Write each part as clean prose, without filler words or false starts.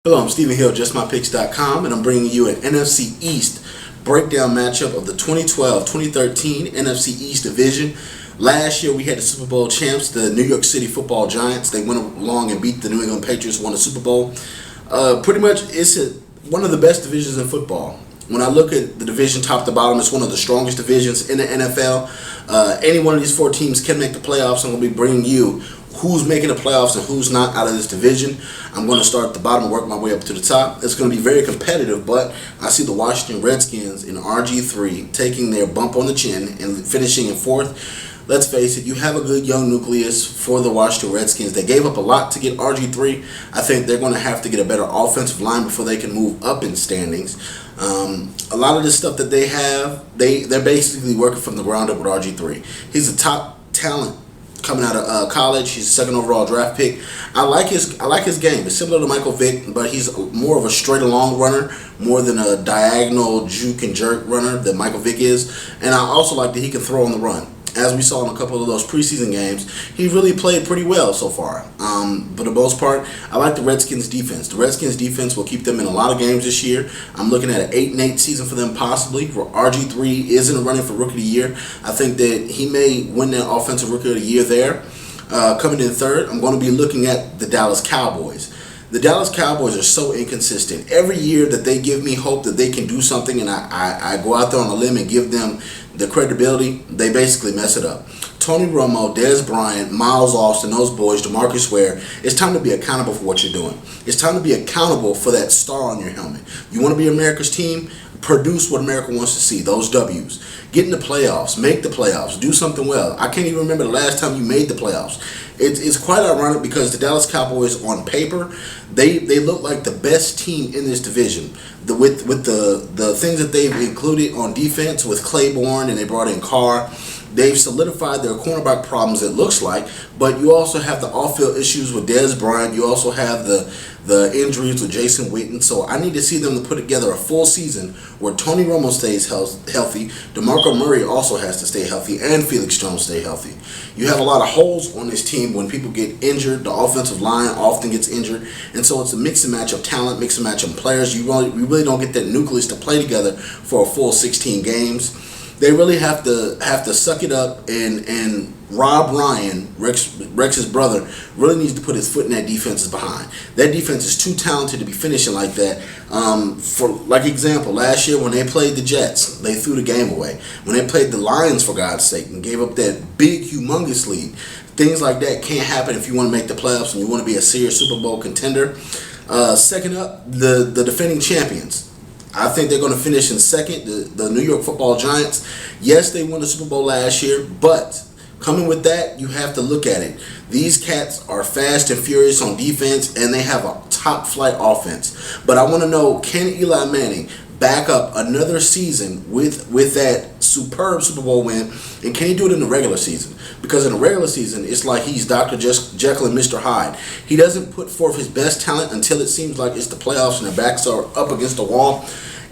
Hello, I'm Stephen Hill, Justmypicks.com, and I'm bringing you an NFC East breakdown matchup of the 2012-2013 NFC East division. Last year we had the Super Bowl champs, the New York City Football Giants. They went along and beat the New England Patriots, won the Super Bowl. Pretty much it's one of the best divisions in football. When I look at the division top to bottom, it's one of the strongest divisions in the NFL. Any one of these four teams can make the playoffs. I'm going to be bringing you who's making the playoffs and who's not out of this division. I'm going to start at the bottom and work my way up to the top. It's going to be very competitive, but I see the Washington Redskins in RG3 taking their bump on the chin and finishing in fourth. Let's face it, you have a good young nucleus for the Washington Redskins. They gave up a lot to get RG3. I think they're going to have to get a better offensive line before they can move up in standings. A lot of the stuff that they have, they're basically working from the ground up with RG3. He's a top talent coming out of college. He's a second overall draft pick. I like his game. It's similar to Michael Vick, but he's more of a straight along runner, more than a diagonal juke and jerk runner that Michael Vick is. And I also like that he can throw on the run. As we saw in a couple of those preseason games, he really played pretty well so far. For the most part, I like the Redskins defense. The Redskins defense will keep them in a lot of games this year. I'm looking at an 8-8 season for them possibly, where RG3 is in the running for Rookie of the Year. I think that he may win that Offensive Rookie of the Year there. Coming in third, I'm going to be looking at the Dallas Cowboys. The Dallas Cowboys are so inconsistent. Every year that they give me hope that they can do something and I go out there on a limb and give them the credibility, they basically mess it up. Tony Romo, Dez Bryant, Miles Austin, those boys, DeMarcus Ware, it's time to be accountable for what you're doing. It's time to be accountable for that star on your helmet. You want to be America's team? Produce what America wants to see, those W's. Get in the playoffs, make the playoffs, do something well. I can't even remember the last time you made the playoffs. It's quite ironic because the Dallas Cowboys, on paper, they look like the best team in this division. With the things that they've included on defense with Claiborne, and they brought in Carr, they've solidified their cornerback problems, it looks like. But you also have the off-field issues with Dez Bryant. You also have the injuries with Jason Witten. So I need to see them to put together a full season where Tony Romo stays healthy, DeMarco Murray also has to stay healthy, and Felix Jones stay healthy. You have a lot of holes on this team. When people get injured, the offensive line often gets injured, and so it's a mix and match of talent, mix and match of players. We really don't get that nucleus to play together for a full 16 games. They really have to suck it up, and Rob Ryan, Rex's brother, really needs to put his foot in that defense's behind. That defense is too talented to be finishing like that. For like example, last year when they played the Jets, they threw the game away. When they played the Lions, for God's sake, and gave up that big, humongous lead. Things like that can't happen if you want to make the playoffs and you want to be a serious Super Bowl contender. Second up, the defending champions. I think they're going to finish in second, the New York Football Giants. Yes, they won the Super Bowl last year, but coming with that, you have to look at it. These cats are fast and furious on defense, and they have a top-flight offense. But I want to know, can Eli Manning back up another season with that superb Super Bowl win, and can he do it in the regular season? Because in the regular season, it's like he's Dr. Jekyll and Mr. Hyde. He doesn't put forth his best talent until it seems like it's the playoffs and their backs are up against the wall.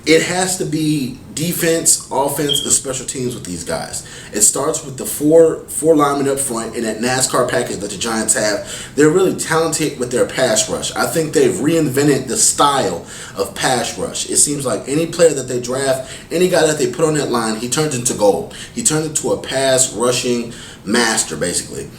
It has to be defense, offense, and special teams with these guys. It starts with the four linemen up front in that NASCAR package that the Giants have. They're really talented with their pass rush. I think they've reinvented the style of pass rush. It seems like any player that they draft, any guy that they put on that line, he turns into gold. He turns into a pass rushing master, basically.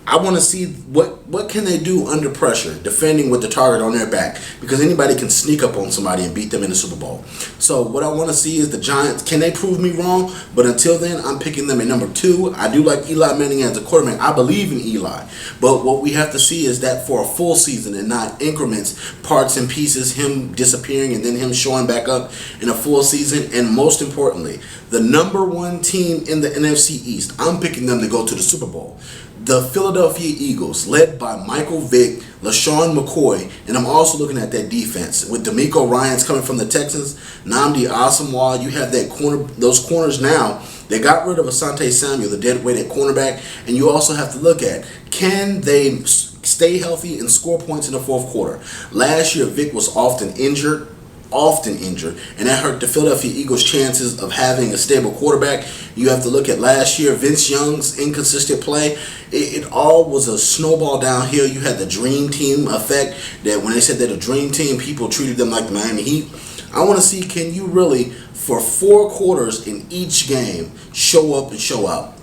I want to see what can they do under pressure, defending with the target on their back, because anybody can sneak up on somebody and beat them in the Super Bowl. So what I want to see is the Giants, can they prove me wrong? But until then, I'm picking them at number 2. I do like Eli Manning as a quarterback. I believe in Eli. But what we have to see is that for a full season and not increments, parts and pieces, him disappearing and then him showing back up in a full season. And most importantly, the number 1 team in the NFC East, I'm picking them to go to the Super Bowl. The Philadelphia Eagles, led by Michael Vick, LaShawn McCoy, and I'm also looking at that defense with D'Amico Ryans coming from the Texans, Nnamdi Asomugha. You have those corners now. They got rid of Asante Samuel, the deadweight at cornerback, and you also have to look at, can they stay healthy and score points in the fourth quarter? Last year, Vick was often injured. often injured, and that hurt the Philadelphia Eagles' chances of having a stable quarterback. You have to look at last year, Vince Young's inconsistent play. It all was a snowball downhill. You had the dream team effect, that when they said that a dream team, people treated them like the Miami Heat. I want to see, can you really, for 4 quarters in each game, show up and show out?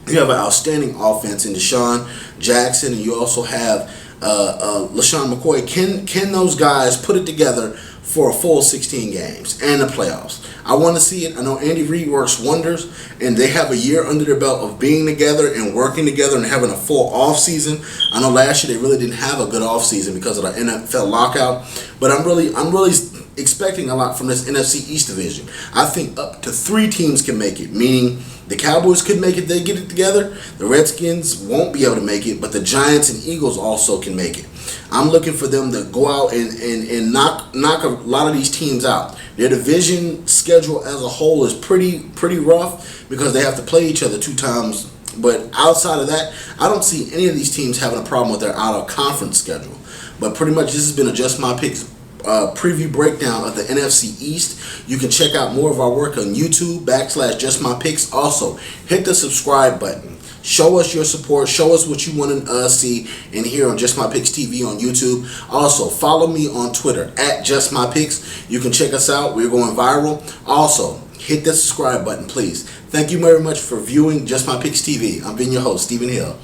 You have an outstanding offense in Deshaun Jackson, and you also have LaShawn McCoy. Can those guys put it together for a full 16 games and the playoffs? I want to see it. I know Andy Reid works wonders, and they have a year under their belt of being together and working together and having a full off season. I know last year they really didn't have a good off season because of the NFL lockout, but I'm really expecting a lot from this NFC East division. I think up to 3 teams can make it, meaning the Cowboys could make it, they get it together. The Redskins won't be able to make it, but the Giants and Eagles also can make it. I'm looking for them to go out and knock a lot of these teams out. Their division schedule as a whole is pretty rough because they have to play each other 2 times. But outside of that, I don't see any of these teams having a problem with their out-of-conference schedule. But pretty much this has been a Just My Picks preview breakdown of the NFC East. You can check out more of our work on YouTube /JustMyPicks. Also, hit the subscribe button. Show us your support. Show us what you want to see and hear on Just My Picks TV on YouTube. Also, follow me on Twitter @JustMyPicks. You can check us out. We're going viral. Also, hit the subscribe button, please. Thank you very much for viewing Just My Picks TV. I've been your host, Stephen Hill.